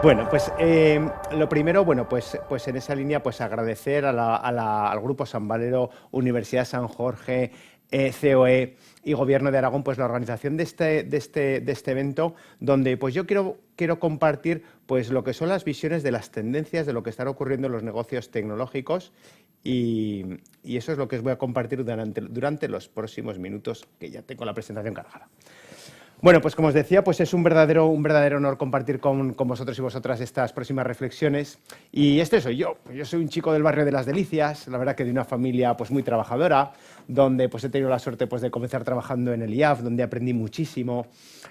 Bueno, pues lo primero, bueno, pues en esa línea, pues agradecer al Grupo San Valero, Universidad San Jorge, COE y Gobierno de Aragón, pues la organización de este evento, donde pues yo quiero compartir pues lo que son las visiones de las tendencias de lo que están ocurriendo en los negocios tecnológicos y eso es lo que os voy a compartir durante los próximos minutos, que ya tengo la presentación cargada. Bueno, pues como os decía, pues es un verdadero honor compartir con vosotros y vosotras estas próximas reflexiones. Y este soy yo. Yo soy un chico del barrio de Las Delicias, la verdad que de una familia pues muy trabajadora, donde pues he tenido la suerte pues de comenzar trabajando en el IAF, donde aprendí muchísimo,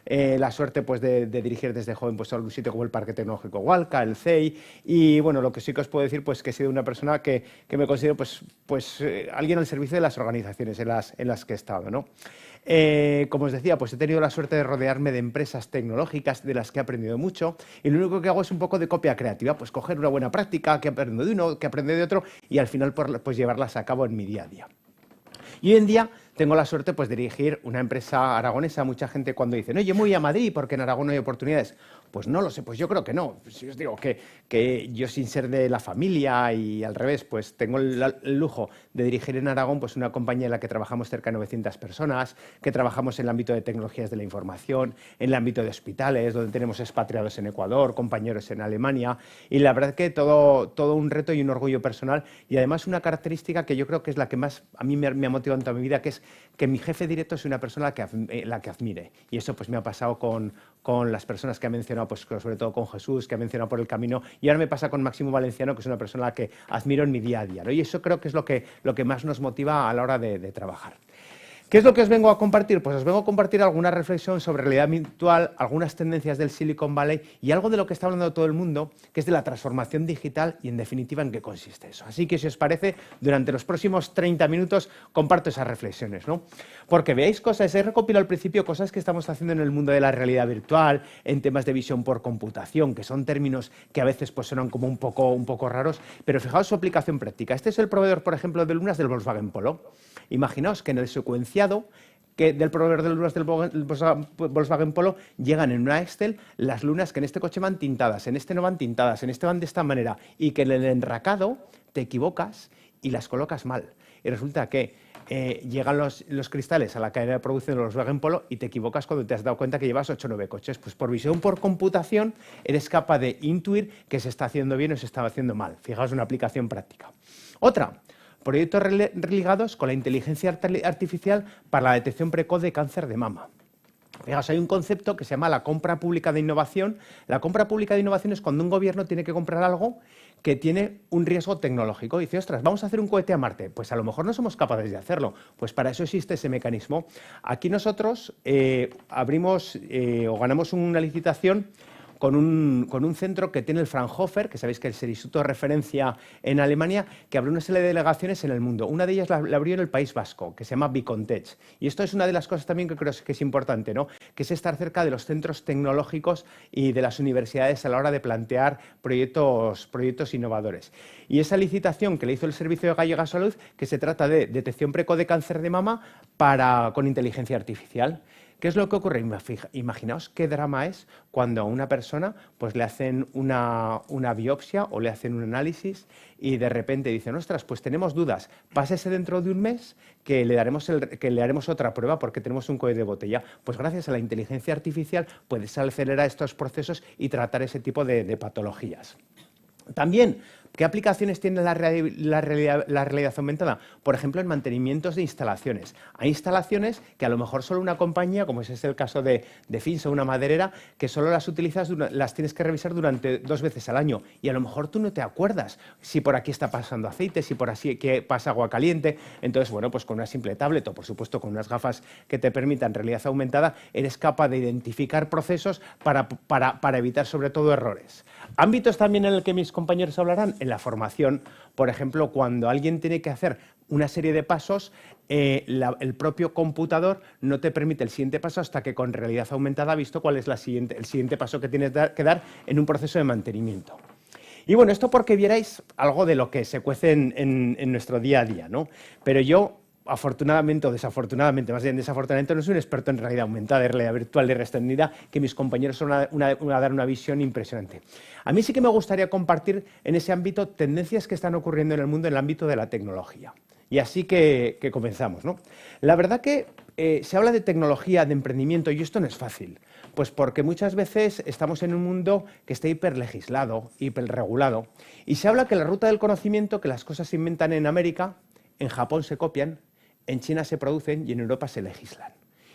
la suerte pues de dirigir desde joven pues a un sitio como el Parque Tecnológico Hualca, el CEI, y bueno, lo que sí que os puedo decir pues que he sido una persona que me considero pues alguien al servicio de las organizaciones en las que he estado, ¿no? Como os decía, pues he tenido la suerte de rodearme de empresas tecnológicas de las que he aprendido mucho y lo único que hago es un poco de copia creativa, pues coger una buena práctica que aprendo de uno, que aprendo de otro y al final pues llevarlas a cabo en mi día a día. Y hoy en día tengo la suerte pues, de dirigir una empresa aragonesa. Mucha gente cuando dice, no, yo me voy a Madrid porque en Aragón no hay oportunidades. Pues no lo sé, pues yo creo que no. Pues yo os digo que yo sin ser de la familia y al revés, pues tengo el lujo de dirigir en Aragón pues una compañía en la que trabajamos cerca de 900 personas, que trabajamos en el ámbito de tecnologías de la información, en el ámbito de hospitales, donde tenemos expatriados en Ecuador, compañeros en Alemania, y la verdad que todo un reto y un orgullo personal, y además una característica que yo creo que es la que más a mí me ha motivado en toda mi vida, que es que mi jefe directo es una persona la que admire, y eso pues me ha pasado con las personas que ha mencionado, pues sobre todo con Jesús, que ha mencionado por el camino, y ahora me pasa con Máximo Valenciano, que es una persona a la que admiro en mi día a día, ¿no? Y eso creo que es lo que más nos motiva a la hora de trabajar. ¿Qué es lo que os vengo a compartir? Pues os vengo a compartir alguna reflexión sobre realidad virtual, algunas tendencias del Silicon Valley y algo de lo que está hablando todo el mundo, que es de la transformación digital y, en definitiva, en qué consiste eso. Así que, si os parece, durante los próximos 30 minutos comparto esas reflexiones, ¿no? Porque veáis cosas, he recopilado al principio cosas que estamos haciendo en el mundo de la realidad virtual, en temas de visión por computación, que son términos que a veces pues, suenan como un poco raros, pero fijaos su aplicación práctica. Este es el proveedor, por ejemplo, de lunas del Volkswagen Polo. Imaginaos que en el secuenciado del proveedor de lunas del Volkswagen Polo llegan en una Excel las lunas que en este coche van tintadas, en este no van tintadas, en este van de esta manera, y que en el enracado te equivocas y las colocas mal. Y resulta que llegan los cristales a la cadena de producción de los Volkswagen Polo y te equivocas cuando te has dado cuenta que llevas 8 o 9 coches. Pues por visión por computación eres capaz de intuir que se está haciendo bien o se está haciendo mal. Fijaos, una aplicación práctica. Otra. Proyectos ligados con la inteligencia artificial para la detección precoz de cáncer de mama. Fijaos, hay un concepto que se llama la compra pública de innovación. La compra pública de innovación es cuando un gobierno tiene que comprar algo que tiene un riesgo tecnológico. Y dice, ostras, vamos a hacer un cohete a Marte. Pues a lo mejor no somos capaces de hacerlo. Pues para eso existe ese mecanismo. Aquí nosotros abrimos o ganamos una licitación con un centro que tiene el Fraunhofer, que sabéis que es el instituto de referencia en Alemania, que abrió una serie de delegaciones en el mundo. Una de ellas la abrió en el País Vasco, que se llama Bicontech. Y esto es una de las cosas también que creo que es importante, ¿no? Que es estar cerca de los centros tecnológicos y de las universidades a la hora de plantear proyectos innovadores. Y esa licitación que le hizo el Servicio de Gallega Salud, que se trata de detección precoz de cáncer de mama con inteligencia artificial. ¿Qué es lo que ocurre? Imaginaos qué drama es cuando a una persona pues, le hacen una biopsia o le hacen un análisis y de repente dicen, ostras, pues tenemos dudas, pásese dentro de un mes que le haremos otra prueba porque tenemos un cuello de botella. Pues gracias a la inteligencia artificial puedes acelerar estos procesos y tratar ese tipo de patologías. También, ¿qué aplicaciones tiene la realidad aumentada? Por ejemplo, en mantenimientos de instalaciones. Hay instalaciones que a lo mejor solo una compañía, como es el caso de Finsa, una maderera, que solo las tienes que revisar durante 2 veces al año. Y a lo mejor tú no te acuerdas si por aquí está pasando aceite, si por aquí pasa agua caliente. Entonces, bueno, pues con una simple tablet o, por supuesto, con unas gafas que te permitan realidad aumentada, eres capaz de identificar procesos para evitar, sobre todo, errores. Ámbitos también en el que mis compañeros hablarán, en la formación, por ejemplo, cuando alguien tiene que hacer una serie de pasos, el propio computador no te permite el siguiente paso hasta que con realidad aumentada ha visto cuál es el siguiente paso que tienes que dar en un proceso de mantenimiento. Y bueno, esto porque vierais algo de lo que se cuece en nuestro día a día, ¿no? Pero yo afortunadamente o desafortunadamente, más bien desafortunadamente, no soy un experto en realidad aumentada, de realidad virtual, de realidad extendida, que mis compañeros son a dar una visión impresionante. A mí sí que me gustaría compartir en ese ámbito tendencias que están ocurriendo en el mundo en el ámbito de la tecnología. Y así que comenzamos, ¿no? La verdad que se habla de tecnología, de emprendimiento, y esto no es fácil. Pues porque muchas veces estamos en un mundo que está hiperlegislado, hiperregulado, y se habla que la ruta del conocimiento, que las cosas se inventan en América, en Japón se copian, en China se producen y en Europa se legislan.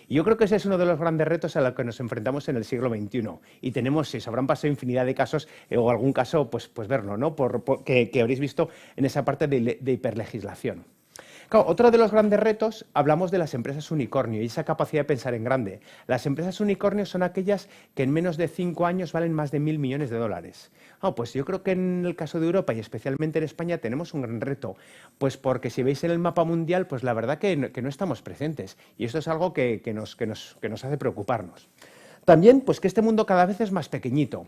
Y yo creo que ese es uno de los grandes retos a los que nos enfrentamos en el siglo XXI. Y tenemos, si se habrán pasado infinidad de casos, o algún caso, pues verlo, ¿no? Que habréis visto en esa parte de hiperlegislación. Claro, otro de los grandes retos, hablamos de las empresas unicornio y esa capacidad de pensar en grande. Las empresas unicornio son aquellas que en menos de 5 años valen más de 1.000 millones de dólares. Pues yo creo que en el caso de Europa y especialmente en España tenemos un gran reto, pues porque si veis en el mapa mundial, pues la verdad que no estamos presentes y esto es algo que nos hace preocuparnos. También, pues que este mundo cada vez es más pequeñito.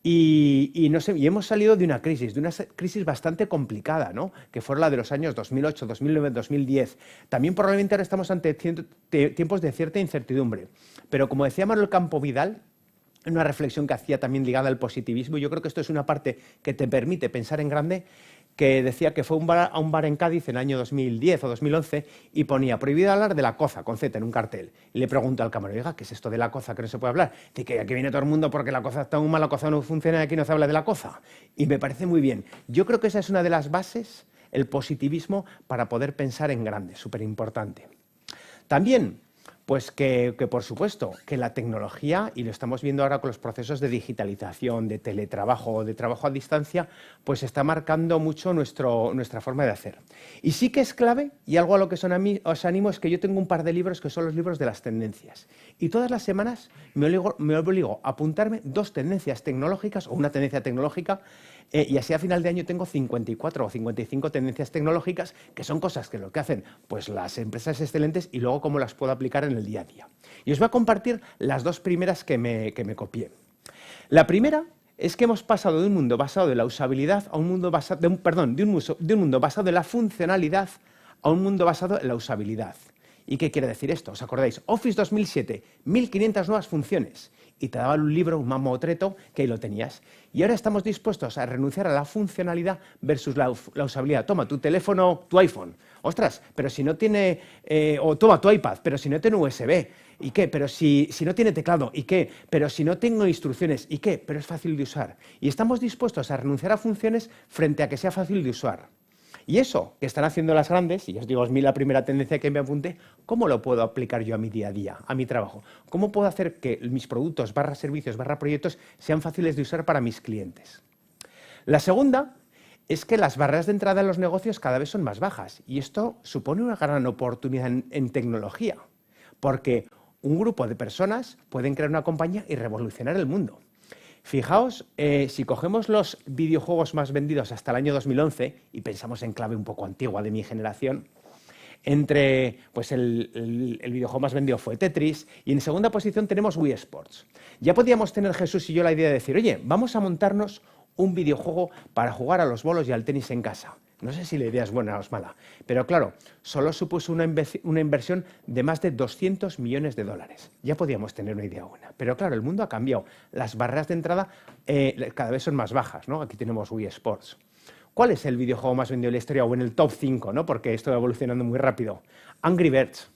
Y hemos salido de una crisis bastante complicada, ¿no? Que fue la de los años 2008, 2009, 2010. También probablemente ahora estamos ante tiempos de cierta incertidumbre. Pero como decía Manuel Campo Vidal, en una reflexión que hacía también ligada al positivismo, yo creo que esto es una parte que te permite pensar en grande, que decía que fue a un bar en Cádiz en el año 2010 o 2011 y ponía prohibido hablar de la coza, con Z, en un cartel. Y le pregunta al camarero, oiga, ¿qué es esto de la coza que no se puede hablar? Dice que aquí viene todo el mundo porque la coza está muy mal, la coza no funciona y aquí no se habla de la coza. Y me parece muy bien. Yo creo que esa es una de las bases, el positivismo, para poder pensar en grande, súper importante. También, pues que por supuesto, que la tecnología, y lo estamos viendo ahora con los procesos de digitalización, de teletrabajo, de trabajo a distancia, pues está marcando mucho nuestra forma de hacer. Y sí que es clave, y algo a lo que os animo, es que yo tengo un par de libros que son los libros de las tendencias. Y todas las semanas me obligo a apuntarme 2 tendencias tecnológicas o una tendencia tecnológica, y así a final de año tengo 54 o 55 tendencias tecnológicas, que son cosas que lo que hacen pues las empresas excelentes y luego cómo las puedo aplicar en el día a día. Y os voy a compartir las 2 primeras que me copié. La primera es que hemos pasado de un mundo basado en la usabilidad a un mundo basado, de un mundo basado en la funcionalidad a un mundo basado en la usabilidad. ¿Y qué quiere decir esto? ¿Os acordáis? Office 2007, 1.500 nuevas funciones. Y te daban un libro, un mamotreto, que ahí lo tenías. Y ahora estamos dispuestos a renunciar a la funcionalidad versus la usabilidad. Toma tu teléfono, tu iPhone. Ostras, pero si no tiene... o toma tu iPad, pero si no tiene USB. ¿Y qué? Pero si no tiene teclado. ¿Y qué? Pero si no tengo instrucciones. ¿Y qué? Pero es fácil de usar. Y estamos dispuestos a renunciar a funciones frente a que sea fácil de usar. Y eso que están haciendo las grandes, y os digo, es la primera tendencia que me apunté, ¿cómo lo puedo aplicar yo a mi día a día, a mi trabajo? ¿Cómo puedo hacer que mis productos, servicios, proyectos sean fáciles de usar para mis clientes? La segunda es que las barreras de entrada en los negocios cada vez son más bajas, y esto supone una gran oportunidad en tecnología, porque un grupo de personas pueden crear una compañía y revolucionar el mundo. Fijaos, si cogemos los videojuegos más vendidos hasta el año 2011 y pensamos en clave un poco antigua de mi generación, pues el videojuego más vendido fue Tetris y en segunda posición tenemos Wii Sports. Ya podíamos tener Jesús y yo la idea de decir, oye, vamos a montarnos un videojuego para jugar a los bolos y al tenis en casa. No sé si la idea es buena o es mala, pero claro, solo supuso una inversión de más de 200 millones de dólares. Ya podíamos tener una idea buena, pero claro, el mundo ha cambiado. Las barreras de entrada cada vez son más bajas, ¿no? Aquí tenemos Wii Sports. ¿Cuál es el videojuego más vendido de la historia o en el top 5, ¿no? Porque esto va evolucionando muy rápido? Angry Birds.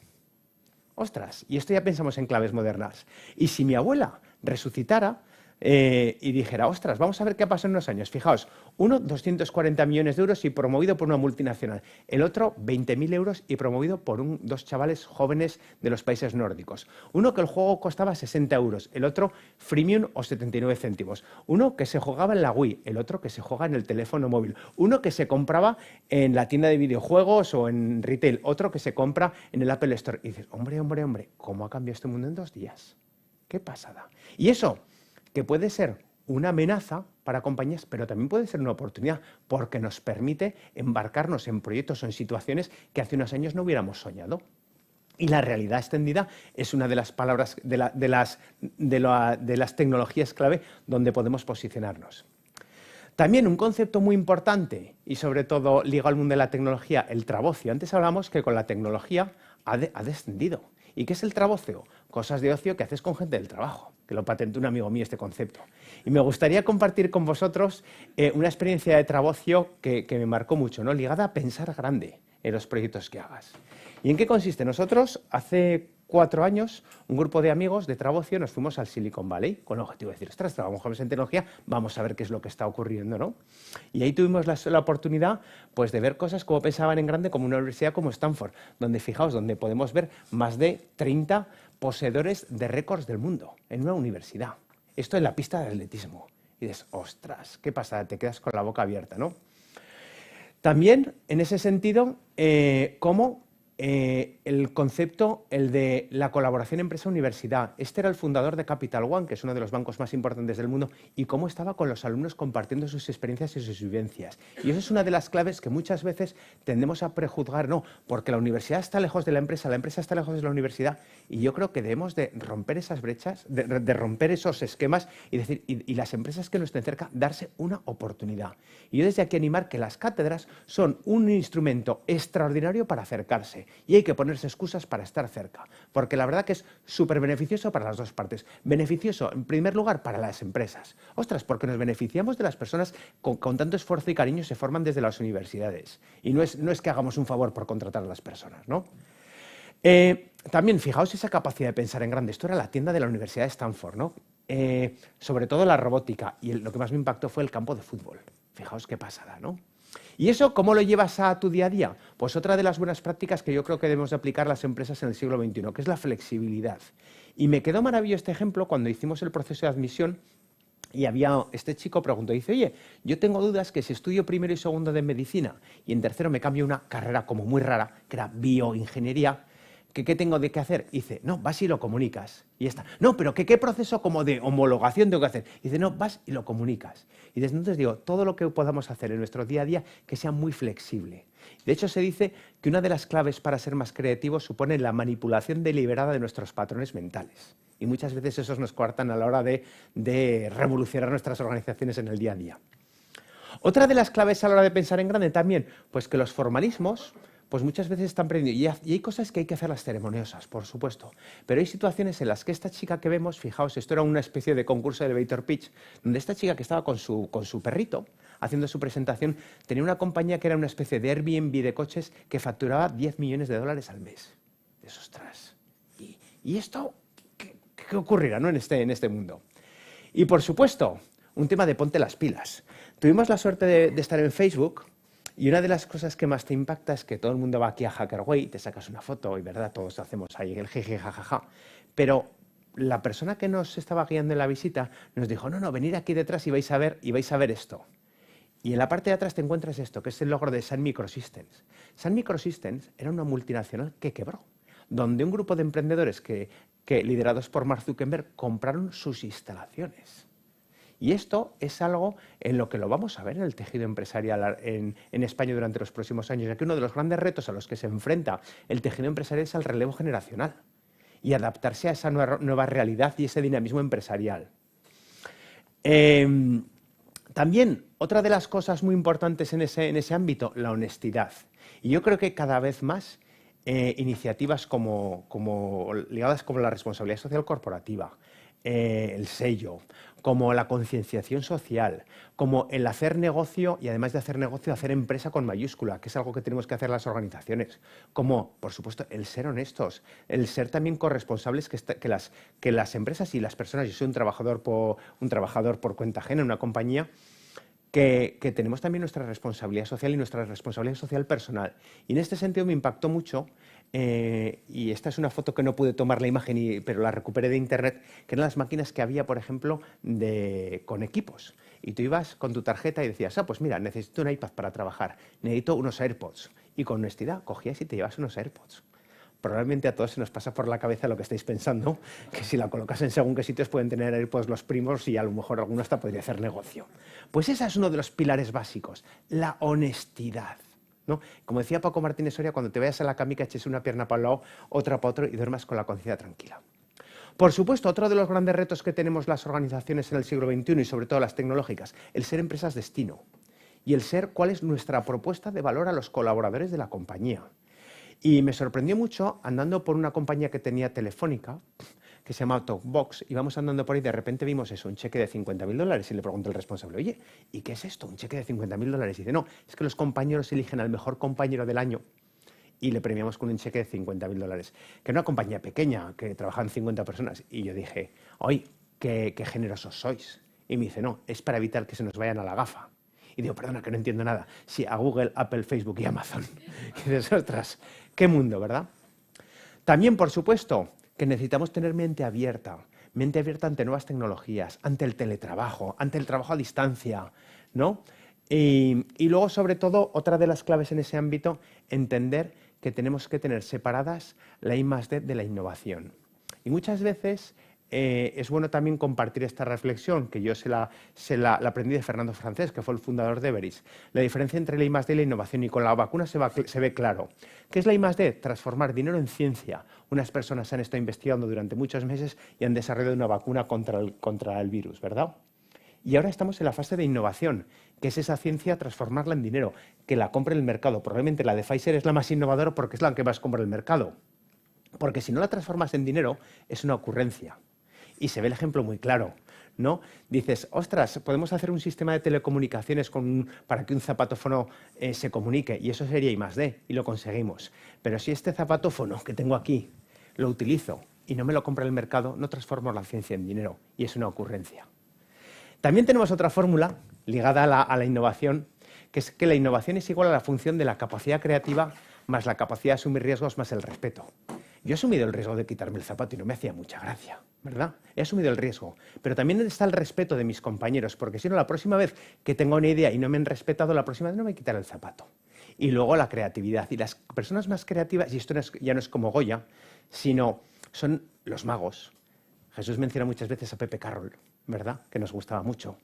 Ostras, y esto ya pensamos en claves modernas. Y si mi abuela resucitara y dijera, ostras, vamos a ver qué ha pasado en unos años. Fijaos, uno, 240 millones de euros y promovido por una multinacional. El otro, 20.000 euros y promovido por 2 chavales jóvenes de los países nórdicos. Uno que el juego costaba 60 euros, el otro freemium o 79 céntimos. Uno que se jugaba en la Wii, el otro que se juega en el teléfono móvil. Uno que se compraba en la tienda de videojuegos o en retail, otro que se compra en el Apple Store. Y dices, hombre, ¿cómo ha cambiado este mundo en 2 días? ¡Qué pasada! Y eso, que puede ser una amenaza para compañías, pero también puede ser una oportunidad, porque nos permite embarcarnos en proyectos o en situaciones que hace unos años no hubiéramos soñado. Y la realidad extendida es una de las palabras, de las tecnologías clave donde podemos posicionarnos. También un concepto muy importante y sobre todo ligado al mundo de la tecnología, el trabocio. Antes hablamos que con la tecnología ha descendido. ¿Y qué es el trabocio? Cosas de ocio que haces con gente del trabajo, que lo patentó un amigo mío este concepto. Y me gustaría compartir con vosotros una experiencia de trabocio que me marcó mucho, ¿no? Ligada a pensar grande en los proyectos que hagas. ¿Y en qué consiste? Nosotros hace 4 años, un grupo de amigos de trabocio nos fuimos al Silicon Valley con el objetivo de decir, ostras, trabajamos en tecnología, vamos a ver qué es lo que está ocurriendo, ¿no? Y ahí tuvimos la oportunidad pues, de ver cosas como pensaban en grande, como una universidad como Stanford, donde, fijaos, donde podemos ver más de 30 poseedores de récords del mundo en una universidad. Esto en la pista de atletismo. Y dices, ostras, ¿qué pasa? Te quedas con la boca abierta, ¿no? También, en ese sentido, cómo el concepto, el de la colaboración empresa-universidad. Este era el fundador de Capital One, que es uno de los bancos más importantes del mundo, y cómo estaba con los alumnos compartiendo sus experiencias y sus vivencias. Y eso es una de las claves que muchas veces tendemos a prejuzgar, no, porque la universidad está lejos de la empresa está lejos de la universidad, y yo creo que debemos de romper esas brechas, de romper esos esquemas y decir, y las empresas que no estén cerca, darse una oportunidad. Y yo desde aquí animar que las cátedras son un instrumento extraordinario para acercarse. Y hay que ponerse excusas para estar cerca, porque la verdad que es súper beneficioso para las dos partes. Beneficioso, en primer lugar, para las empresas. Ostras, porque nos beneficiamos de las personas con tanto esfuerzo y cariño se forman desde las universidades. Y no es que hagamos un favor por contratar a las personas, ¿no? También, fijaos esa capacidad de pensar en grande. Esto era la tienda de la Universidad de Stanford, ¿no? Sobre todo la robótica. Y lo que más me impactó fue el campo de fútbol. Fijaos qué pasada, ¿no? ¿Y eso cómo lo llevas a tu día a día? Pues otra de las buenas prácticas que yo creo que debemos de aplicar las empresas en el siglo XXI, que es la flexibilidad. Y me quedó maravilloso este ejemplo cuando hicimos el proceso de admisión y este chico preguntó, dice, oye, yo tengo dudas que si estudio primero y segundo de medicina y en tercero me cambio una carrera como muy rara, que era bioingeniería, ¿qué tengo de qué hacer? Y dice, no, vas y lo comunicas. Y ya está. No, pero ¿qué proceso como de homologación tengo que hacer? Y dice, no, vas y lo comunicas. Y desde entonces digo, todo lo que podamos hacer en nuestro día a día que sea muy flexible. De hecho, se dice que una de las claves para ser más creativos supone la manipulación deliberada de nuestros patrones mentales. Y muchas veces esos nos coartan a la hora de revolucionar nuestras organizaciones en el día a día. Otra de las claves a la hora de pensar en grande también, pues que los formalismos pues muchas veces están perdiendo. Y hay cosas que hay que hacerlas ceremoniosas, por supuesto. Pero hay situaciones en las que esta chica que vemos, fijaos, esto era una especie de concurso de elevator pitch, donde esta chica que estaba con su perrito haciendo su presentación, tenía una compañía que era una especie de Airbnb de coches que facturaba $10 millones al mes. Ostras. ¿Y esto qué ocurrirá, ¿no? en este mundo? Y por supuesto, un tema de ponte las pilas. Tuvimos la suerte de estar en Facebook. Y una de las cosas que más te impacta es que todo el mundo va aquí a HackerWay, te sacas una foto y, ¿verdad? Todos hacemos ahí el jeje, jajaja. Pero la persona que nos estaba guiando en la visita nos dijo, no, venid aquí detrás y vais a ver esto. Y en la parte de atrás te encuentras esto, que es el logro de Sun Microsystems. Sun Microsystems era una multinacional que quebró, donde un grupo de emprendedores que liderados por Mark Zuckerberg compraron sus instalaciones. Y esto es algo en lo que lo vamos a ver en el tejido empresarial en España durante los próximos años, ya que uno de los grandes retos a los que se enfrenta el tejido empresarial es el relevo generacional y adaptarse a esa nueva realidad y ese dinamismo empresarial. También, otra de las cosas muy importantes en ese ámbito, la honestidad. Y yo creo que cada vez más iniciativas ligadas como la responsabilidad social corporativa, el sello, como la concienciación social, como el hacer negocio y además de hacer negocio, hacer empresa con mayúscula, que es algo que tenemos que hacer las organizaciones, como, por supuesto, el ser honestos, el ser también corresponsables que las empresas y las personas, yo soy un trabajador por cuenta ajena en una compañía, que tenemos también nuestra responsabilidad social y nuestra responsabilidad social personal. Y en este sentido me impactó mucho, y esta es una foto que no pude tomar la imagen, pero la recuperé de internet, que eran las máquinas que había, por ejemplo, con equipos. Y tú ibas con tu tarjeta y decías, pues mira, necesito un iPad para trabajar, necesito unos AirPods. Y con honestidad cogías y te llevas unos AirPods. Probablemente a todos se nos pasa por la cabeza lo que estáis pensando, que si la colocas en según qué sitios pueden tener AirPods los primos y a lo mejor alguno hasta podría hacer negocio. Pues ese es uno de los pilares básicos, la honestidad, ¿no? Como decía Paco Martínez Soria, cuando te vayas a la camica eches una pierna para un lado, otra para otro y duermas con la conciencia tranquila. Por supuesto, otro de los grandes retos que tenemos las organizaciones en el siglo XXI y sobre todo las tecnológicas, el ser empresas destino y el ser cuál es nuestra propuesta de valor a los colaboradores de la compañía. Y me sorprendió mucho andando por una compañía que tenía telefónica, que se llama Talkbox, íbamos andando por ahí y de repente vimos eso, un cheque de $50.000 y le pregunté al responsable, oye, ¿y qué es esto? ¿Un cheque de $50.000? Y dice, no, es que los compañeros eligen al mejor compañero del año y le premiamos con un cheque de $50.000, que era una compañía pequeña, que trabajaban 50 personas. Y yo dije, oye, qué generosos sois. Y me dice, no, es para evitar que se nos vayan a la gafa. Y digo, perdona, que no entiendo nada. Sí, a Google, Apple, Facebook y Amazon. Y dices, ostras, qué mundo, ¿verdad? También, por supuesto, que necesitamos tener mente abierta ante nuevas tecnologías, ante el teletrabajo, ante el trabajo a distancia, ¿no? Y luego, sobre todo, otra de las claves en ese ámbito, entender que tenemos que tener separadas la I+D de la innovación. Y muchas veces es bueno también compartir esta reflexión, que yo se la aprendí de Fernando Francés, que fue el fundador de Everis. La diferencia entre la I+D y la innovación, y con la vacuna se ve claro. ¿Qué es la I+D? Transformar dinero en ciencia. Unas personas han estado investigando durante muchos meses y han desarrollado una vacuna contra el virus, ¿verdad? Y ahora estamos en la fase de innovación, que es esa ciencia transformarla en dinero, que la compre el mercado. Probablemente la de Pfizer es la más innovadora porque es la que más compra el mercado. Porque si no la transformas en dinero, es una ocurrencia. Y se ve el ejemplo muy claro, ¿no? Dices, ostras, podemos hacer un sistema de telecomunicaciones para que un zapatófono se comunique, y eso sería I+D, y lo conseguimos. Pero si este zapatófono que tengo aquí lo utilizo y no me lo compra el mercado, no transformo la ciencia en dinero, y es una ocurrencia. También tenemos otra fórmula ligada a la innovación, que es que la innovación es igual a la función de la capacidad creativa más la capacidad de asumir riesgos más el respeto. Yo he asumido el riesgo de quitarme el zapato y no me hacía mucha gracia, ¿verdad? He asumido el riesgo, pero también está el respeto de mis compañeros, porque si no, la próxima vez que tenga una idea y no me han respetado, la próxima vez no me quitaré el zapato. Y luego la creatividad. Y las personas más creativas, y esto ya no es como Goya, sino son los magos. Jesús menciona muchas veces a Pepe Carroll, ¿verdad? Que nos gustaba mucho.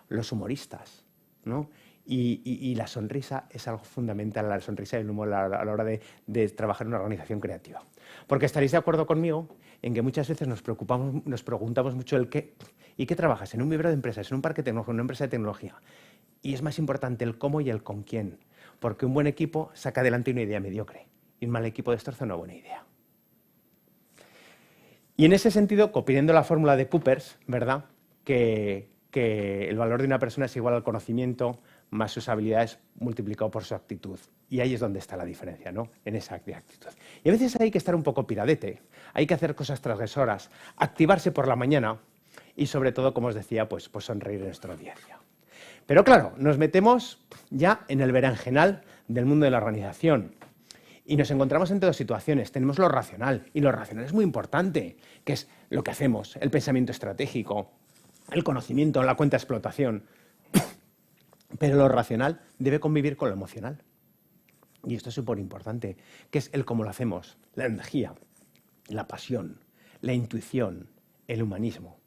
Los humoristas, ¿no? Y la sonrisa es algo fundamental, la sonrisa y el humor a la hora de trabajar en una organización creativa. Porque estaréis de acuerdo conmigo en que muchas veces nos preguntamos mucho el qué. ¿Y qué trabajas? En un vivero de empresas, en un parque tecnológico, en una empresa de tecnología. Y es más importante el cómo y el con quién. Porque un buen equipo saca adelante una idea mediocre y un mal equipo destroza una buena idea. Y en ese sentido, copiando la fórmula de Coopers, ¿verdad? Que el valor de una persona es igual al conocimiento más sus habilidades multiplicado por su actitud. Y ahí es donde está la diferencia, ¿no? En esa actitud. Y a veces hay que estar un poco piradete, hay que hacer cosas transgresoras, activarse por la mañana y sobre todo, como os decía, pues sonreír en nuestro día a día. Pero claro, nos metemos ya en el berenjenal del mundo de la organización. Y nos encontramos entre dos situaciones. Tenemos lo racional, y lo racional es muy importante, que es lo que hacemos, el pensamiento estratégico, el conocimiento, la cuenta de explotación. Pero lo racional debe convivir con lo emocional. Y esto es súper importante, que es el cómo lo hacemos, la energía, la pasión, la intuición, el humanismo.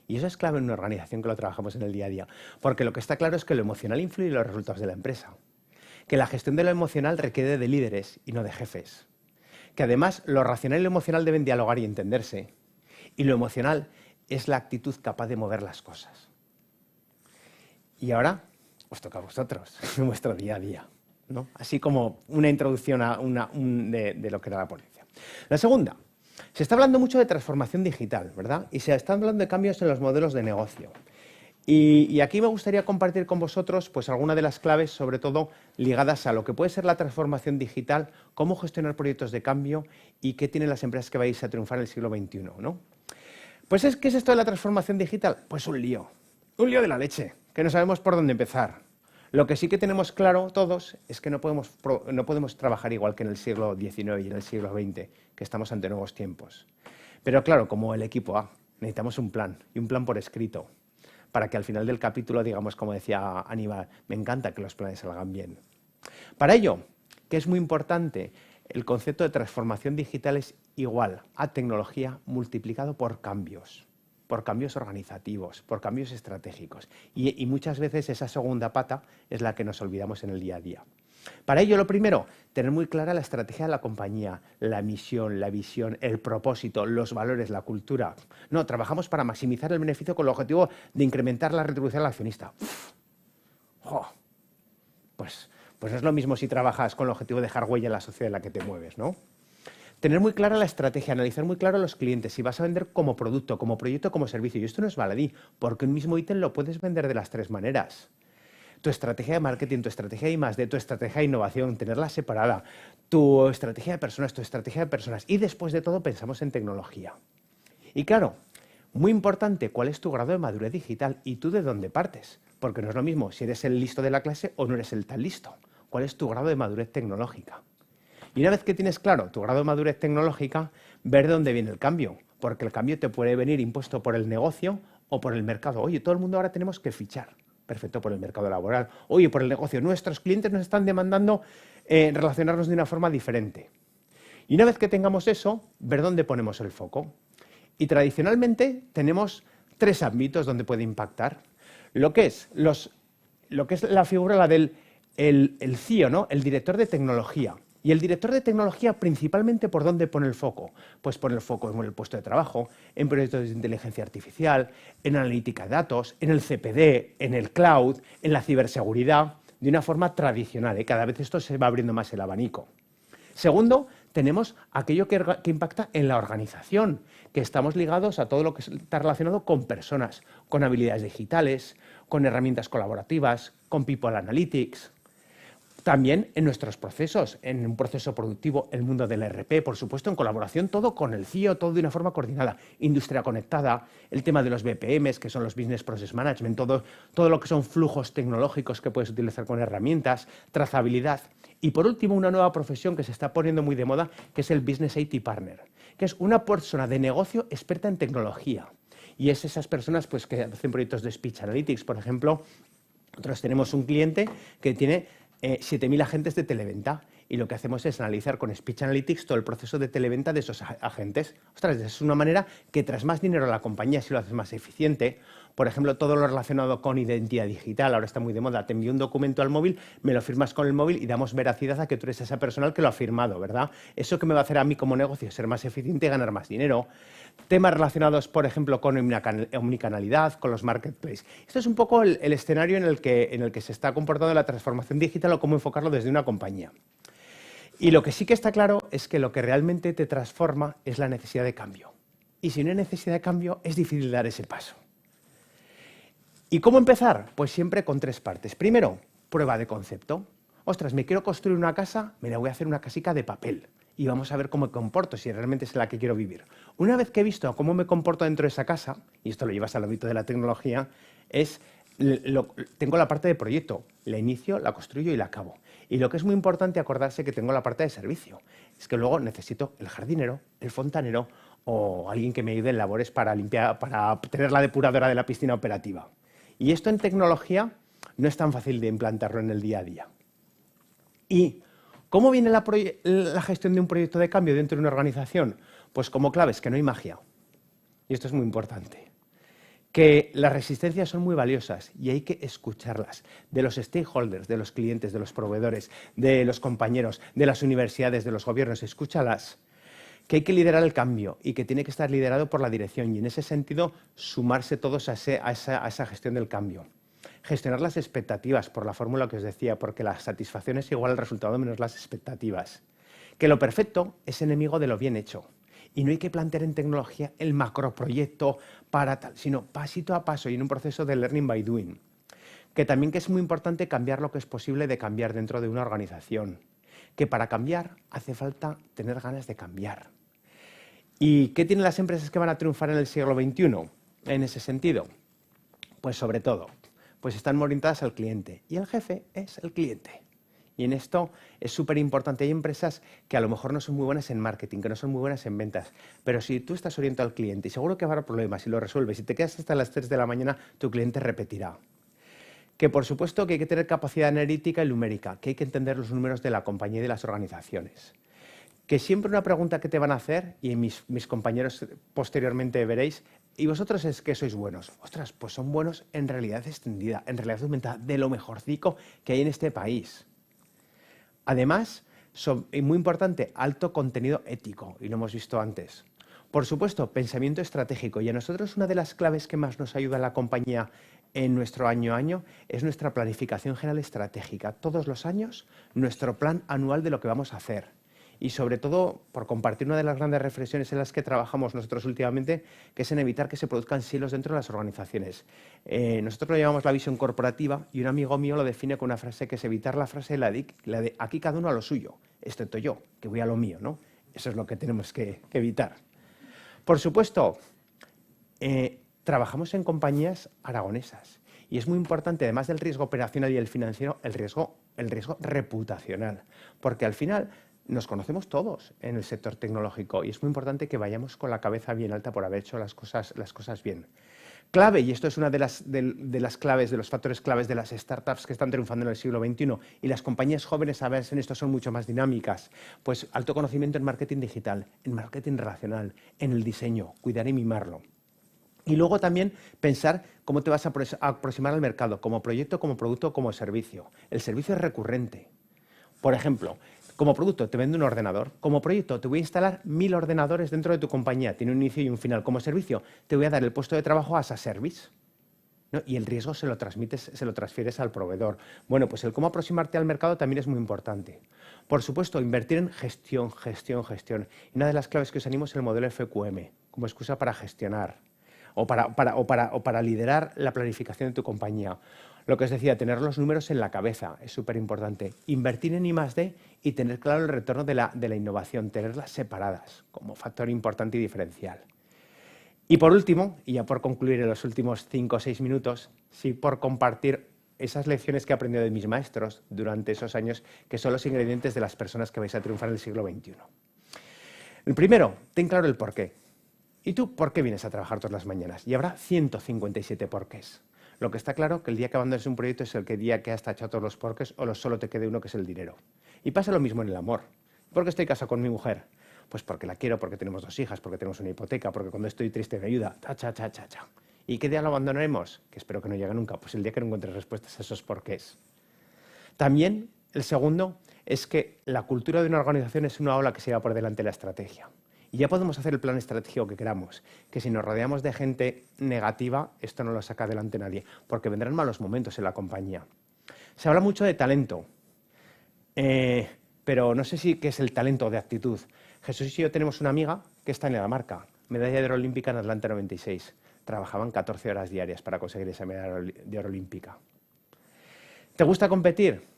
Y eso es clave en una organización que lo trabajamos en el día a día, porque lo que está claro es que lo emocional influye en los resultados de la empresa, que la gestión de lo emocional requiere de líderes y no de jefes, que además lo racional y lo emocional deben dialogar y entenderse, y lo emocional es la actitud capaz de mover las cosas. Y ahora os toca a vosotros, en vuestro día a día, ¿no? Así como una introducción de lo que era la ponencia. La segunda, se está hablando mucho de transformación digital, ¿verdad? Y se está hablando de cambios en los modelos de negocio. Y aquí me gustaría compartir con vosotros pues, algunas de las claves, sobre todo ligadas a lo que puede ser la transformación digital, cómo gestionar proyectos de cambio y qué tienen las empresas que vais a triunfar en el siglo XXI, ¿no? Pues ¿qué es esto de la transformación digital? Pues un lío de la leche, que no sabemos por dónde empezar. Lo que sí que tenemos claro todos es que no podemos trabajar igual que en el siglo XIX y en el siglo XX, que estamos ante nuevos tiempos. Pero claro, como el equipo A, necesitamos un plan, y un plan por escrito, para que al final del capítulo, digamos, como decía Aníbal, me encanta que los planes salgan bien. Para ello, que es muy importante, el concepto de transformación digital es igual a tecnología multiplicado por cambios organizativos, por cambios estratégicos. Y muchas veces esa segunda pata es la que nos olvidamos en el día a día. Para ello, lo primero, tener muy clara la estrategia de la compañía, la misión, la visión, el propósito, los valores, la cultura. No, trabajamos para maximizar el beneficio con el objetivo de incrementar la retribución al accionista. ¡Oh! Pues no es lo mismo si trabajas con el objetivo de dejar huella en la sociedad en la que te mueves, ¿no? Tener muy clara la estrategia, analizar muy claro a los clientes, si vas a vender como producto, como proyecto, como servicio. Y esto no es baladí, porque un mismo ítem lo puedes vender de las 3 maneras. Tu estrategia de marketing, tu estrategia de I+D, tu estrategia de innovación, tenerla separada, tu estrategia de personas, tu estrategia de personas. Y después de todo pensamos en tecnología. Y claro, muy importante, ¿cuál es tu grado de madurez digital y tú de dónde partes? Porque no es lo mismo si eres el listo de la clase o no eres el tan listo. ¿Cuál es tu grado de madurez tecnológica? Y una vez que tienes claro tu grado de madurez tecnológica, ver de dónde viene el cambio, porque el cambio te puede venir impuesto por el negocio o por el mercado. Oye, todo el mundo ahora tenemos que fichar. Perfecto, por el mercado laboral. Oye, por el negocio. Nuestros clientes nos están demandando relacionarnos de una forma diferente. Y una vez que tengamos eso, ver dónde ponemos el foco. Y tradicionalmente tenemos 3 ámbitos donde puede impactar. Lo que es la figura la del el CIO, ¿no? El director de tecnología. Y el director de tecnología, principalmente, ¿por dónde pone el foco? Pues pone el foco en el puesto de trabajo, en proyectos de inteligencia artificial, en analítica de datos, en el CPD, en el cloud, en la ciberseguridad, de una forma tradicional, ¿eh? Cada vez esto se va abriendo más el abanico. Segundo, tenemos aquello que impacta en la organización, que estamos ligados a todo lo que está relacionado con personas, con habilidades digitales, con herramientas colaborativas, con People Analytics. También en nuestros procesos, en un proceso productivo, el mundo del ERP, por supuesto, en colaboración, todo con el CIO, todo de una forma coordinada. Industria conectada, el tema de los BPMs, que son los Business Process Management, todo lo que son flujos tecnológicos que puedes utilizar con herramientas, trazabilidad. Y por último, una nueva profesión que se está poniendo muy de moda, que es el Business IT Partner, que es una persona de negocio experta en tecnología. Y es esas personas pues, que hacen proyectos de Speech Analytics, por ejemplo. Nosotros tenemos un cliente que tiene 7.000 agentes de televenta y lo que hacemos es analizar con Speech Analytics todo el proceso de televenta de esos agentes. Ostras, es una manera que traes más dinero a la compañía si lo haces más eficiente. Por ejemplo, todo lo relacionado con identidad digital, ahora está muy de moda. Te envío un documento al móvil, me lo firmas con el móvil y damos veracidad a que tú eres esa persona que lo ha firmado, ¿verdad? Eso que me va a hacer a mí como negocio ser más eficiente y ganar más dinero. Temas relacionados, por ejemplo, con omnicanalidad, con los marketplaces. Esto es un poco el escenario en el que se está comportando la transformación digital o cómo enfocarlo desde una compañía. Y lo que sí que está claro es que lo que realmente te transforma es la necesidad de cambio. Y si no hay necesidad de cambio, es difícil dar ese paso. ¿Y cómo empezar? Pues siempre con 3 partes. Primero, prueba de concepto. Ostras, me quiero construir una casa, me la voy a hacer una casica de papel. Y vamos a ver cómo me comporto, si realmente es la que quiero vivir. Una vez que he visto cómo me comporto dentro de esa casa, y esto lo llevas al ámbito de la tecnología, tengo la parte de proyecto. La inicio, la construyo y la acabo. Y lo que es muy importante acordarse que tengo la parte de servicio. Es que luego necesito el jardinero, el fontanero o alguien que me ayude en labores para limpiar, para tener la depuradora de la piscina operativa. Y esto en tecnología no es tan fácil de implantarlo en el día a día. ¿Y cómo viene la gestión de un proyecto de cambio dentro de una organización? Pues como claves, que no hay magia. Y esto es muy importante. Que las resistencias son muy valiosas y hay que escucharlas. De los stakeholders, de los clientes, de los proveedores, de los compañeros, de las universidades, de los gobiernos, escúchalas. Que hay que liderar el cambio y que tiene que estar liderado por la dirección y en ese sentido sumarse todos a esa gestión del cambio. Gestionar las expectativas por la fórmula que os decía, porque la satisfacción es igual al resultado menos las expectativas. Que lo perfecto es enemigo de lo bien hecho. Y no hay que plantear en tecnología el macroproyecto para tal, sino pasito a paso y en un proceso de learning by doing. Que también que es muy importante cambiar lo que es posible de cambiar dentro de una organización. Que para cambiar hace falta tener ganas de cambiar. ¿Y qué tienen las empresas que van a triunfar en el siglo XXI en ese sentido? Pues sobre todo, pues están orientadas al cliente y el jefe es el cliente. Y en esto es súper importante. Hay empresas que a lo mejor no son muy buenas en marketing, que no son muy buenas en ventas, pero si tú estás orientado al cliente y seguro que habrá problemas y lo resuelves y te quedas hasta las 3 de la mañana, tu cliente repetirá. Que por supuesto que hay que tener capacidad analítica y numérica, que hay que entender los números de la compañía y de las organizaciones. Que siempre una pregunta que te van a hacer, y mis compañeros posteriormente veréis, ¿y vosotros es que sois buenos? Ostras, pues son buenos en realidad extendida, en realidad aumentada, de lo mejorcico que hay en este país. Además, y muy importante, alto contenido ético, y lo hemos visto antes. Por supuesto, pensamiento estratégico. Y a nosotros una de las claves que más nos ayuda a la compañía en nuestro año a año es nuestra planificación general estratégica. Todos los años, nuestro plan anual de lo que vamos a hacer. Y sobre todo, por compartir una de las grandes reflexiones en las que trabajamos nosotros últimamente, que es en evitar que se produzcan silos dentro de las organizaciones. Nosotros lo llamamos la visión corporativa y un amigo mío lo define con una frase que es evitar la frase la de aquí cada uno a lo suyo, excepto yo, que voy a lo mío, ¿no? Eso es lo que tenemos que evitar. Por supuesto, trabajamos en compañías aragonesas y es muy importante, además del riesgo operacional y el financiero, el riesgo reputacional, porque al final nos conocemos todos en el sector tecnológico y es muy importante que vayamos con la cabeza bien alta por haber hecho las cosas bien. Clave, y esto es una de las claves, de los factores claves de las startups que están triunfando en el siglo XXI y las compañías jóvenes a veces en esto son mucho más dinámicas, pues alto conocimiento en marketing digital, en marketing relacional, en el diseño, cuidar y mimarlo. Y luego también pensar cómo te vas a aproximar al mercado, como proyecto, como producto, como servicio. El servicio es recurrente. Por ejemplo, como producto te vendo un ordenador, como proyecto te voy a instalar 1000 ordenadores dentro de tu compañía, tiene un inicio y un final. Como servicio te voy a dar el puesto de trabajo as a service, ¿no? Y el riesgo se lo transfieres al proveedor. Bueno, pues el cómo aproximarte al mercado también es muy importante. Por supuesto, invertir en gestión. Y una de las claves que os animo es el modelo FQM, como excusa para gestionar o para liderar la planificación de tu compañía. Lo que os decía, tener los números en la cabeza es súper importante. Invertir en I+D y tener claro el retorno de la innovación, tenerlas separadas como factor importante y diferencial. Y por último, y ya por concluir en los últimos 5 o 6 minutos, sí por compartir esas lecciones que he aprendido de mis maestros durante esos años, que son los ingredientes de las personas que vais a triunfar en el siglo XXI. El primero, ten claro el porqué. ¿Y tú por qué vienes a trabajar todas las mañanas? Y habrá 157 porqués. Lo que está claro que el día que abandones un proyecto es el día que has tachado todos los porqués o solo te quede uno que es el dinero. Y pasa lo mismo en el amor. ¿Por qué estoy casado con mi mujer? Pues porque la quiero, porque tenemos 2 hijas, porque tenemos una hipoteca, porque cuando estoy triste me ayuda. ¿Y qué día lo abandonaremos? Que espero que no llegue nunca. Pues el día que no encuentres respuestas a esos porqués. También el segundo es que la cultura de una organización es una ola que se lleva por delante de la estrategia. Y ya podemos hacer el plan estratégico que queramos, que si nos rodeamos de gente negativa, esto no lo saca adelante nadie, porque vendrán malos momentos en la compañía. Se habla mucho de talento, pero no sé si qué es el talento de actitud. Jesús y yo tenemos una amiga que está en la marca, medalla de oro olímpica en Atlanta 96. Trabajaban 14 horas diarias para conseguir esa medalla de oro olímpica. ¿Te gusta competir?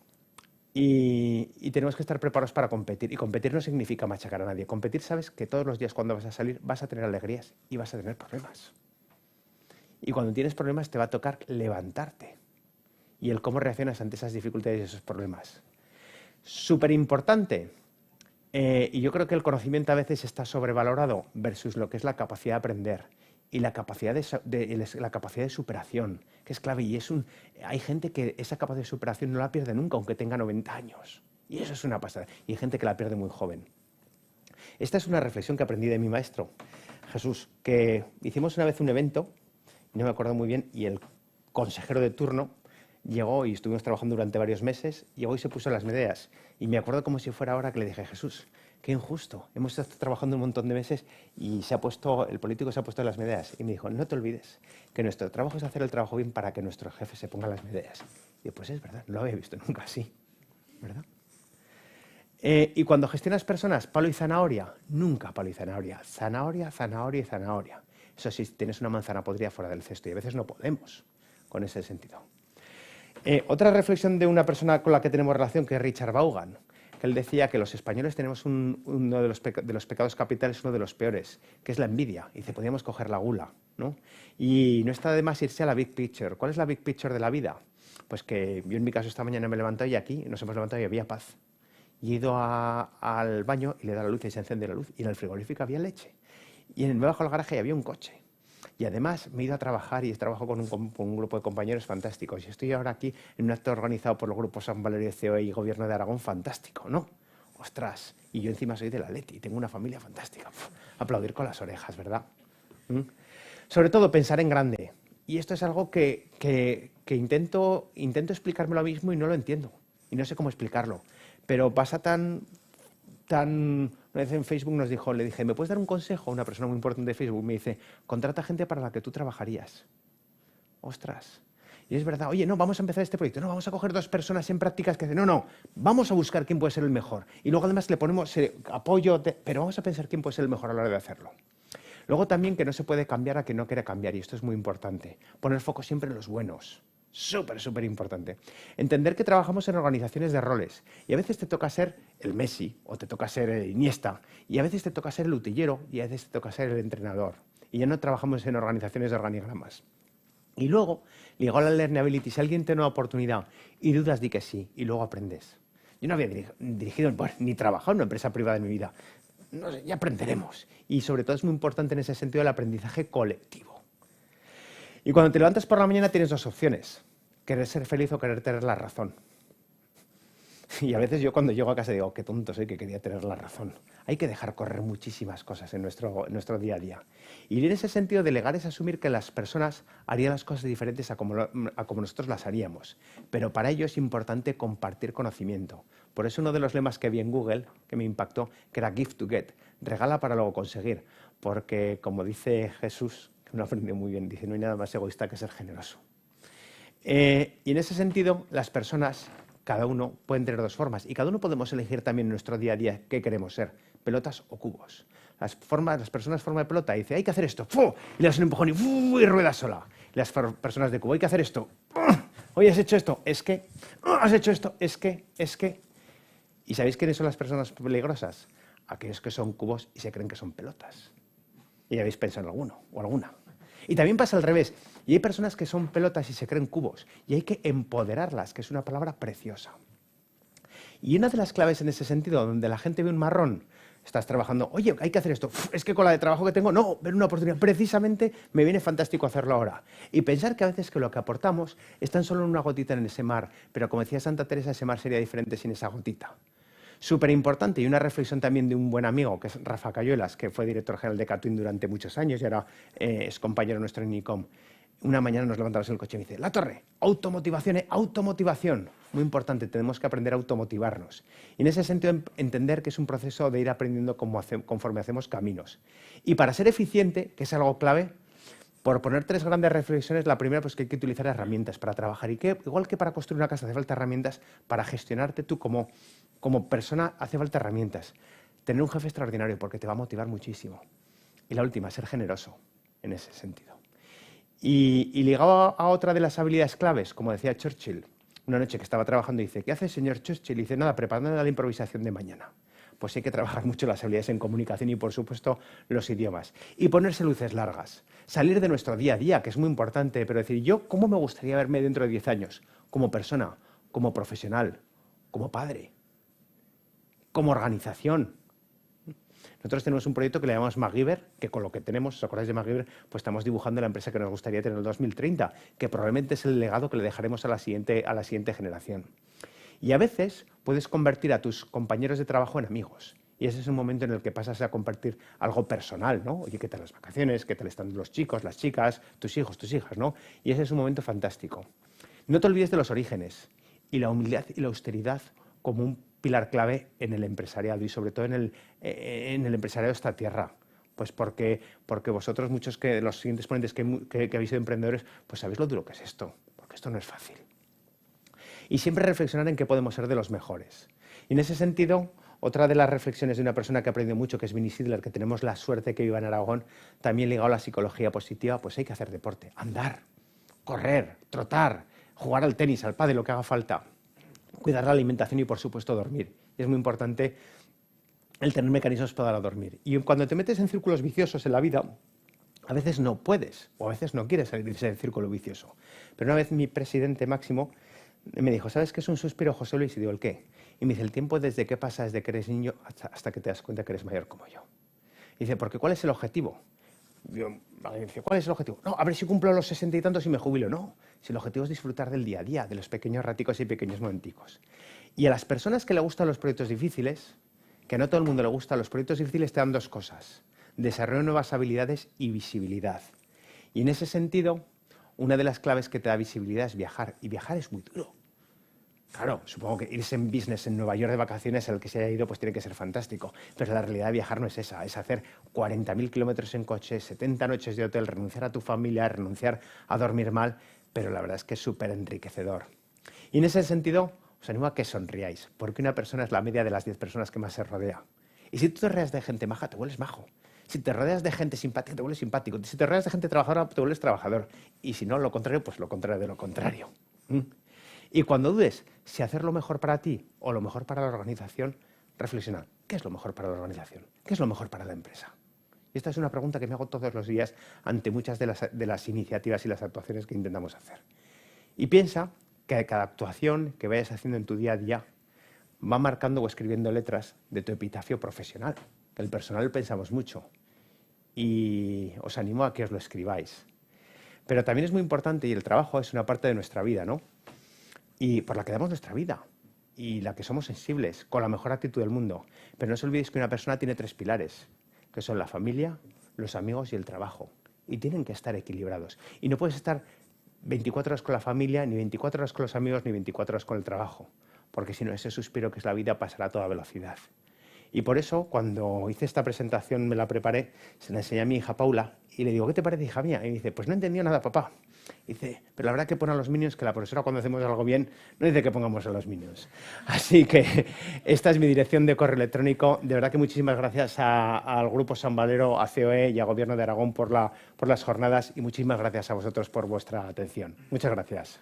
Y tenemos que estar preparados para competir. Y competir no significa machacar a nadie. Competir, sabes que todos los días cuando vas a salir vas a tener alegrías y vas a tener problemas. Y cuando tienes problemas te va a tocar levantarte. Y el cómo reaccionas ante esas dificultades y esos problemas. Súper importante. Y yo creo que el conocimiento a veces está sobrevalorado versus lo que es la capacidad de aprender. Y la capacidad de superación, que es clave. Y hay gente que esa capacidad de superación no la pierde nunca, aunque tenga 90 años. Y eso es una pasada. Y hay gente que la pierde muy joven. Esta es una reflexión que aprendí de mi maestro, Jesús, que hicimos una vez un evento, no me acuerdo muy bien, y el consejero de turno llegó y estuvimos trabajando durante varios meses, llegó y se puso las medallas. Y me acuerdo como si fuera ahora que le dije, Jesús, qué injusto, hemos estado trabajando un montón de meses y el político se ha puesto las medallas. Y me dijo, no te olvides que nuestro trabajo es hacer el trabajo bien para que nuestro jefe se ponga las medallas. Y yo, pues es verdad, no lo había visto nunca así, ¿verdad? Y cuando gestionas personas, palo y zanahoria, nunca palo y zanahoria. Zanahoria, zanahoria y zanahoria. Eso sí, tienes una manzana podrida fuera del cesto y a veces no podemos con ese sentido. Otra reflexión de una persona con la que tenemos relación, que es Richard Vaughan, que él decía que los españoles tenemos uno de los pecados capitales, uno de los peores, que es la envidia. Y dice, podríamos coger la gula, ¿no? Y no está de más irse a la big picture. ¿Cuál es la big picture de la vida? Pues que yo en mi caso esta mañana me he levantado y aquí nos hemos levantado y había paz. Y he ido al baño y le he dado la luz y se enciende la luz. Y en el frigorífico había leche. Y me bajo al garaje y había un coche. Y además me he ido a trabajar y trabajo con un grupo de compañeros fantásticos. Y estoy ahora aquí en un acto organizado por los grupos San Valerio COE y Gobierno de Aragón, fantástico, ¿no? ¡Ostras! Y yo encima soy del Atleti y tengo una familia fantástica. Aplaudir con las orejas, ¿verdad? Sobre todo pensar en grande. Y esto es algo que intento explicármelo a mí mismo y no lo entiendo. Y no sé cómo explicarlo. pero pasa tan... Una vez en Facebook nos dijo, le dije, ¿me puedes dar un consejo? Una persona muy importante de Facebook me dice, contrata gente para la que tú trabajarías. Ostras. Y es verdad, oye, no, vamos a empezar este proyecto, no, vamos a coger 2 personas en prácticas que dicen, no, vamos a buscar quién puede ser el mejor. Y luego además le ponemos apoyo, pero vamos a pensar quién puede ser el mejor a la hora de hacerlo. Luego también que no se puede cambiar a quien no quiere cambiar, y esto es muy importante. Poner foco siempre en los buenos. Súper, súper importante. Entender que trabajamos en organizaciones de roles, y a veces te toca ser el Messi, o te toca ser el Iniesta, y a veces te toca ser el utillero, y a veces te toca ser el entrenador. Y ya no trabajamos en organizaciones de organigramas. Y luego, ligado a la learnability, si alguien tiene una oportunidad y dudas, di que sí, y luego aprendes. Yo no había dirigido ni trabajado en una empresa privada en mi vida. No sé, ya aprenderemos. Y sobre todo es muy importante en ese sentido el aprendizaje colectivo. Y cuando te levantas por la mañana tienes 2 opciones. Querer ser feliz o querer tener la razón. Y a veces yo cuando llego a casa digo, qué tonto soy que quería tener la razón. Hay que dejar correr muchísimas cosas en nuestro día a día. Y en ese sentido, delegar es asumir que las personas harían las cosas diferentes a como nosotros las haríamos. Pero para ello es importante compartir conocimiento. Por eso uno de los lemas que vi en Google, que me impactó, que era Give to Get, regala para luego conseguir. Porque, como dice Jesús, que uno aprende muy bien, dice, no hay nada más egoísta que ser generoso. Y en ese sentido, las personas... Cada uno puede tener 2 formas y cada uno podemos elegir también en nuestro día a día qué queremos ser, pelotas o cubos. Las personas forma de pelota y dice, hay que hacer esto, ¡fu! Y le das un empujón y rueda sola. Y las personas de cubo, hay que hacer esto, oye, has hecho esto, es que, has hecho esto, es que. ¿Y sabéis quiénes son las personas peligrosas? Aquellos que son cubos y se creen que son pelotas. Y ya habéis pensado en alguno o alguna. Y también pasa al revés. Y hay personas que son pelotas y se creen cubos. Y hay que empoderarlas, que es una palabra preciosa. Y una de las claves en ese sentido, donde la gente ve un marrón, estás trabajando, oye, hay que hacer esto. Es que con la de trabajo que tengo, no, ver una oportunidad. Precisamente me viene fantástico hacerlo ahora. Y pensar que a veces que lo que aportamos es tan solo una gotita en ese mar. Pero como decía Santa Teresa, ese mar sería diferente sin esa gotita. Súper importante, y una reflexión también de un buen amigo, que es Rafa Cayuelas, que fue director general de Catwin durante muchos años y ahora es compañero nuestro en ICOM. Una mañana nos levantamos en el coche y me dice, La Torre, automotivación, automotivación. Muy importante, tenemos que aprender a automotivarnos. Y en ese sentido, entender que es un proceso de ir aprendiendo conforme hacemos caminos. Y para ser eficiente, que es algo clave, por poner 3 grandes reflexiones, la primera, pues que hay que utilizar herramientas para trabajar. Y que, igual que para construir una casa hace falta herramientas, para gestionarte tú como persona hace falta herramientas. Tener un jefe extraordinario porque te va a motivar muchísimo. Y la última, ser generoso en ese sentido. Y ligado a otra de las habilidades claves, como decía Churchill, una noche que estaba trabajando y dice, ¿qué hace señor Churchill? Y dice, nada, preparando la improvisación de mañana. Pues hay que trabajar mucho las habilidades en comunicación y, por supuesto, los idiomas. Y ponerse luces largas. Salir de nuestro día a día, que es muy importante, pero decir, yo, ¿cómo me gustaría verme dentro de 10 años? Como persona, como profesional, como padre, como organización. Nosotros tenemos un proyecto que le llamamos MacGyver, que con lo que tenemos, ¿os acordáis de MacGyver? Pues estamos dibujando la empresa que nos gustaría tener en el 2030, que probablemente es el legado que le dejaremos a la siguiente generación. Y a veces puedes convertir a tus compañeros de trabajo en amigos. Y ese es un momento en el que pasas a compartir algo personal, ¿no? Oye, ¿qué tal las vacaciones? ¿Qué tal están los chicos, las chicas, tus hijos, tus hijas, ¿no? Y ese es un momento fantástico. No te olvides de los orígenes y la humildad y la austeridad como un pilar clave en el empresariado y sobre todo en el empresariado de esta tierra. Pues porque vosotros, muchos de los siguientes ponentes que habéis sido emprendedores, pues sabéis lo duro que es esto, porque esto no es fácil. Y siempre reflexionar en qué podemos ser de los mejores. Y en ese sentido, otra de las reflexiones de una persona que ha aprendido mucho, que es Vinny Sidler, que tenemos la suerte que viva en Aragón, también ligado a la psicología positiva, pues hay que hacer deporte, andar, correr, trotar, jugar al tenis, al pádel, lo que haga falta. Cuidar la alimentación y, por supuesto, dormir. Y es muy importante el tener mecanismos para dormir. Y cuando te metes en círculos viciosos en la vida, a veces no puedes o a veces no quieres salir de ese círculo vicioso. Pero una vez mi presidente Máximo me dijo, ¿sabes qué es un suspiro, José Luis? Y digo, ¿el qué? Y me dice, el tiempo desde que pasa desde que eres niño hasta que te das cuenta que eres mayor como yo. Y dice, ¿porque cuál es el objetivo? Yo, ¿cuál es el objetivo? No, a ver si cumplo los 60 y tantos y me jubilo. No, si el objetivo es disfrutar del día a día, de los pequeños raticos y pequeños momenticos. Y a las personas que le gustan los proyectos difíciles, que no a todo el mundo le gustan los proyectos difíciles, te dan 2 cosas. Desarrollo de nuevas habilidades y visibilidad. Y en ese sentido, una de las claves que te da visibilidad es viajar. Y viajar es muy duro. Claro, supongo que irse en business en Nueva York de vacaciones, el que se haya ido, pues tiene que ser fantástico. Pero la realidad de viajar no es esa, es hacer 40.000 kilómetros en coche, 70 noches de hotel, renunciar a tu familia, renunciar a dormir mal, pero la verdad es que es súper enriquecedor. Y en ese sentido, os animo a que sonriáis, porque una persona es la media de las 10 personas que más se rodea. Y si tú te rodeas de gente maja, te vuelves majo. Si te rodeas de gente simpática, te vuelves simpático. Si te rodeas de gente trabajadora, te vuelves trabajador. Y si no, lo contrario, pues lo contrario de lo contrario. Y cuando dudes si hacer lo mejor para ti o lo mejor para la organización, reflexiona, ¿qué es lo mejor para la organización? ¿Qué es lo mejor para la empresa? Y esta es una pregunta que me hago todos los días ante muchas de las iniciativas y las actuaciones que intentamos hacer. Y piensa que cada actuación que vayas haciendo en tu día a día va marcando o escribiendo letras de tu epitafio profesional, que el personal pensamos mucho. Y os animo a que os lo escribáis. Pero también es muy importante, y el trabajo es una parte de nuestra vida, ¿no? Y por la que damos nuestra vida y la que somos sensibles, con la mejor actitud del mundo. Pero no os olvidéis que una persona tiene 3 pilares, que son la familia, los amigos y el trabajo. Y tienen que estar equilibrados. Y no puedes estar 24 horas con la familia, ni 24 horas con los amigos, ni 24 horas con el trabajo. Porque si no, ese suspiro que es la vida pasará a toda velocidad. Y por eso, cuando hice esta presentación, me la preparé, se la enseñé a mi hija Paula y le digo, ¿qué te parece, hija mía? Y me dice, pues no entendió nada, papá. Y dice, pero la verdad que pone a los Minions, que la profesora cuando hacemos algo bien no dice que pongamos a los Minions. Así que esta es mi dirección de correo electrónico. De verdad que muchísimas gracias al Grupo San Valero, a COE y a Gobierno de Aragón por las jornadas y muchísimas gracias a vosotros por vuestra atención. Muchas gracias.